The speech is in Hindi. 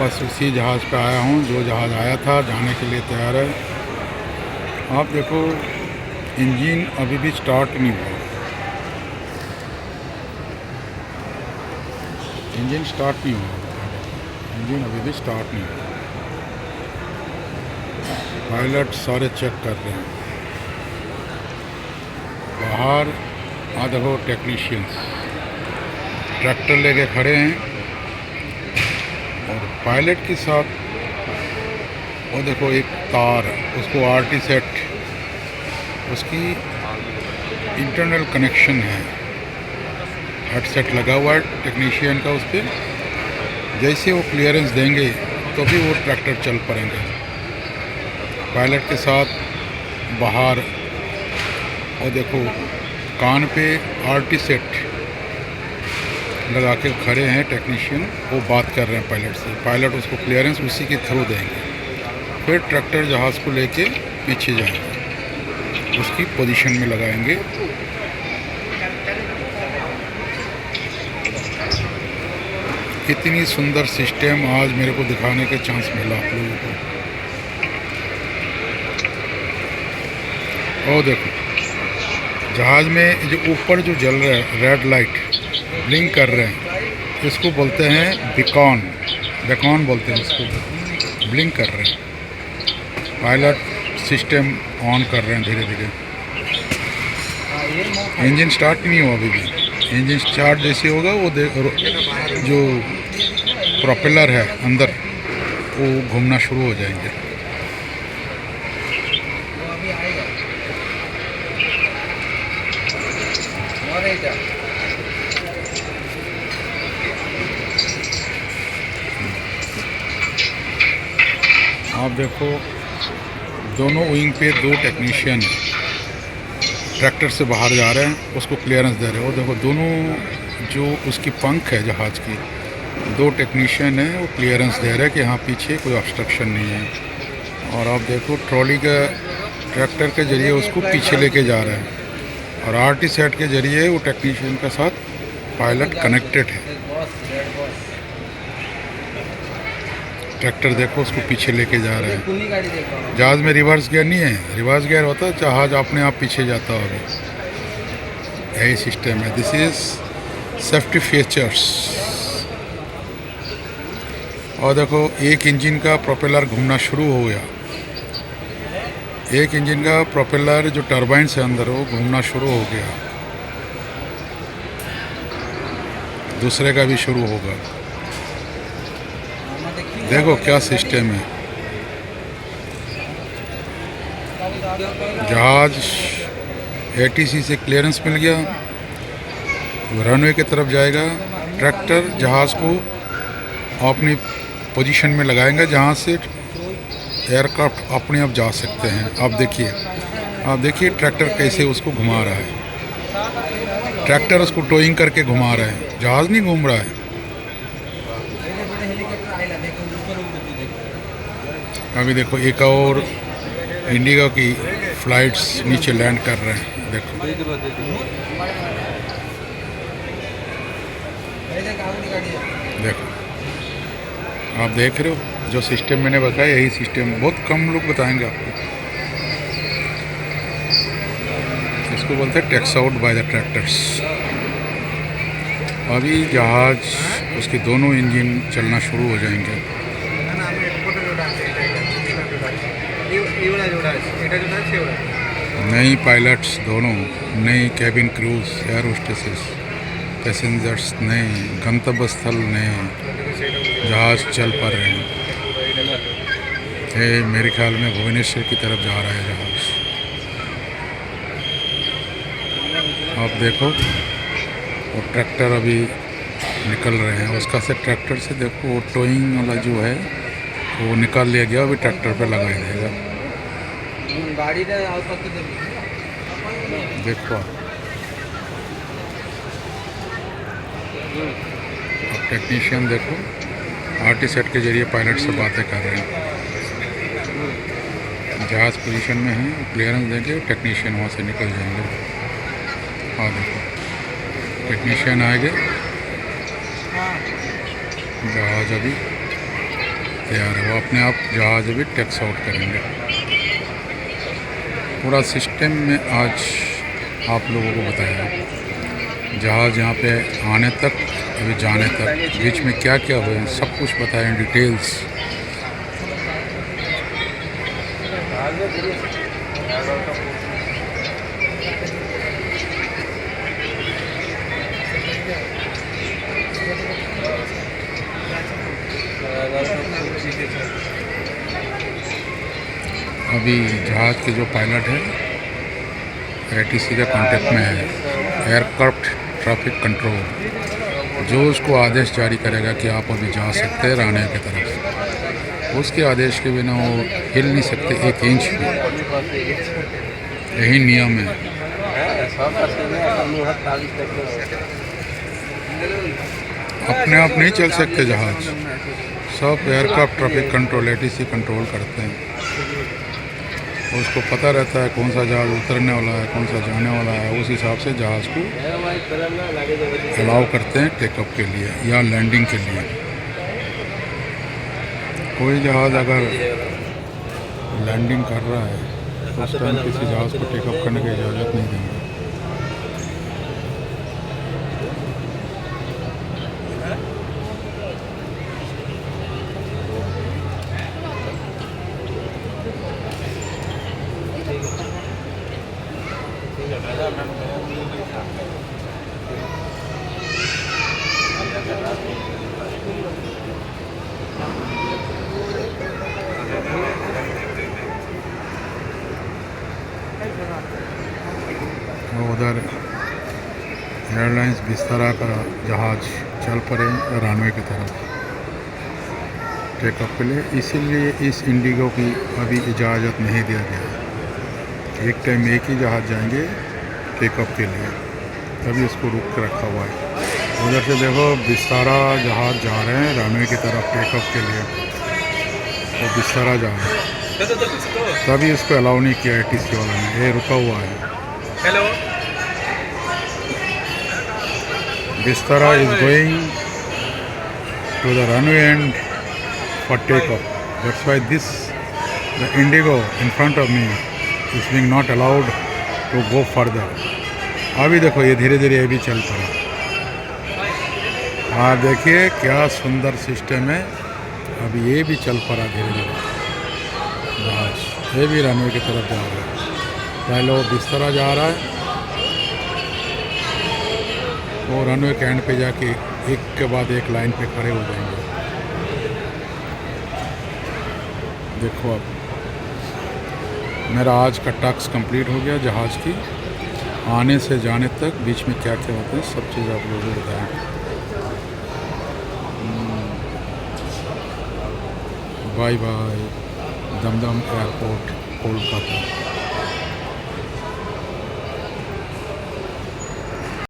वापस उसी जहाज़ पे आया हूँ जो जहाज़ आया था, जाने के लिए तैयार है। आप देखो इंजन अभी भी स्टार्ट नहीं हुआ, इंजन स्टार्ट नहीं हुआ, इंजन अभी भी स्टार्ट नहीं हुआ। पायलट सारे चेक कर रहे हैं। बाहर देखो टेक्नीशियंस ट्रैक्टर लेके खड़े हैं और पायलट के साथ वो देखो एक तार, उसको आरटी सेट, उसकी इंटरनल कनेक्शन है, हेडसेट लगा हुआ है टेक्नीशियन का उस पर। जैसे वो क्लियरेंस देंगे तो भी वो ट्रैक्टर चल पड़ेंगे। पायलट के साथ बाहर और देखो कान पे आरटी सेट लगा के खड़े हैं टेक्नीशियन, वो बात कर रहे हैं पायलट से। पायलट उसको क्लियरेंस उसी के थ्रू देंगे, फिर ट्रैक्टर जहाज़ को लेके पीछे जाएंगे, उसकी पोजीशन में लगाएंगे। कितनी सुंदर सिस्टम आज मेरे को दिखाने का चांस मिला आप लोगों को। और देखो जहाज़ में जो ऊपर जो जल रहा है रेड लाइट ब्लिंक कर रहे हैं, इसको बोलते हैं बीकॉन, बीकॉन बोलते हैं इसको, ब्लिंक कर रहे हैं। पायलट सिस्टम ऑन कर रहे हैं धीरे धीरे। इंजन स्टार्ट नहीं हुआ अभी भी। इंजन स्टार्ट जैसे होगा वो जो प्रोपेलर है अंदर वो घूमना शुरू हो जाएंगे। आप देखो दोनों विंग पे दो टेक्नीशियन ट्रैक्टर से बाहर जा रहे हैं, उसको क्लियरेंस दे रहे हैं। और देखो दोनों जो उसकी पंख है जहाज़ की, दो टेक्नीशियन हैं, वो क्लियरेंस दे रहे हैं कि यहाँ पीछे कोई ऑब्स्ट्रक्शन नहीं है। और आप देखो ट्रॉली का ट्रैक्टर के ज़रिए उसको पीछे लेके जा रहे हैं और आरटी सेट के ज़रिए वो टेक्नीशियन के साथ पायलट कनेक्टेड है। ट्रैक्टर देखो उसको पीछे लेके जा रहे हैं। जहाज़ में रिवर्स गियर नहीं है, रिवर्स गियर होता है जहाज़ अपने आप पीछे जाता होगा, यही सिस्टम है। This is safety features. और देखो एक इंजन का प्रोपेलर घूमना शुरू हो गया, एक इंजन का प्रोपेलर जो टरबाइन से अंदर वो घूमना शुरू हो गया, दूसरे का भी शुरू होगा। देखो क्या सिस्टम है। जहाज एटीसी से क्लियरेंस मिल गया, रनवे की तरफ जाएगा। ट्रैक्टर जहाज़ को अपनी पोजीशन में लगाएंगे जहाँ से एयरक्राफ्ट अपने आप जा सकते हैं। आप देखिए ट्रैक्टर कैसे उसको घुमा रहा है। ट्रैक्टर उसको टोइंग करके घुमा रहा है, जहाज़ नहीं घूम रहा है। अभी देखो एक और इंडिगो की फ़्लाइट्स नीचे लैंड कर रहे हैं। देखो देखो आप देख रहे हो जो सिस्टम मैंने बताया, यही सिस्टम बहुत कम लोग बताएंगे आपको। इसको बोलते हैं tax out by the tractors. अभी जहाज़ उसके दोनों इंजन चलना शुरू हो जाएंगे। नई पायलट्स दोनों, नई cabin cruise, air hostesses, passengers नए, गंतव्य स्थल नए, जहाज़ चल पा रहे हैं। ये मेरे ख्याल में भुवनेश्वर की तरफ जा रहा है जहाज़। आप देखो वो ट्रैक्टर अभी निकल रहे हैं, उसका से ट्रैक्टर से देखो वो टोइंग वाला जो है वो निकाल लिया गया, अभी ट्रैक्टर पे लगा देगा। देखो अब टेक्नीशियन देखो आरटी सेट के जरिए पायलट से बातें कर रहे हैं। जहाज़ पोजीशन में है, क्लियरेंस देंगे, टेक्नीशियन वहाँ से निकल जाएंगे। हाँ देखो टेक्नीशियन आएंगे, जहाज़ अभी तैयार है, वो अपने आप जहाज़ अभी टेक्स आउट करेंगे। पूरा सिस्टम में आज आप लोगों को बताया, जहाज़ यहाँ पे आने तक, अभी जाने तक, बीच में क्या क्या हुए हैं सब कुछ बताएं डिटेल्स। अभी जहाज़ के जो पायलट है ATC के कांटेक्ट में है, एयरक्राफ्ट ट्रैफिक कंट्रोल, जो उसको आदेश जारी करेगा कि आप अभी जा सकते हैं राने की तरफ। उसके आदेश के बिना वो हिल नहीं सकते 1 इंच भी, यही नियम है। अपने आप नहीं चल सकते जहाज़, सब aircraft traffic control ATC control करते हैं। उसको पता रहता है कौन सा जहाज़ उतरने वाला है, कौन सा जाने वाला है, उस हिसाब से जहाज़ को अलाउ करते हैं टेकअप के लिए या लैंडिंग के लिए। कोई जहाज़ अगर लैंडिंग कर रहा है तो उस टाइम किसी जहाज़ को टेकअप करने की इजाज़त नहीं देंगे। उधर एयरलाइंस बिस्तरा का जहाज़ चल पड़े रनवे की तरफ टेकअप के लिए, इसीलिए इस इंडिगो की अभी इजाज़त नहीं दिया गया। एक टाइम एक ही जहाज़ जाएंगे टेकअप के लिए, तभी इसको रुक कर रखा हुआ है। उधर से देखो बिस्तरा जहाज़ जा रहे हैं रनवे की तरफ टेकअप के लिए, तो बिस्तरा जा रहे हैं, तभी इसको अलाउ नहीं किया ATC वाला ने, ये रुका हुआ है। Hello, Vistara is going to the runway end for takeoff. That's why the Indigo in front of me is being not allowed to go further. अभी देखो ये धीरे धीरे ये भी चल पड़ा। हाँ देखिए क्या सुंदर सिस्टम है, अभी ये भी चल पड़ा धीरे धीरे जहाज, ये भी रनवे की तरफ जा रहा है। पहले वो बिस्तरा जा रहा है, वो रनवे के एंड पे जाके एक के बाद एक लाइन पे खड़े हो जाएंगे। देखो अब मेरा आज का टास्क कंप्लीट हो गया, जहाज़ की आने से जाने तक बीच में क्या क्या होता है सब चीज़ आप लोगों को बताएं। Bye bye, Dum Dum airport Kolkata.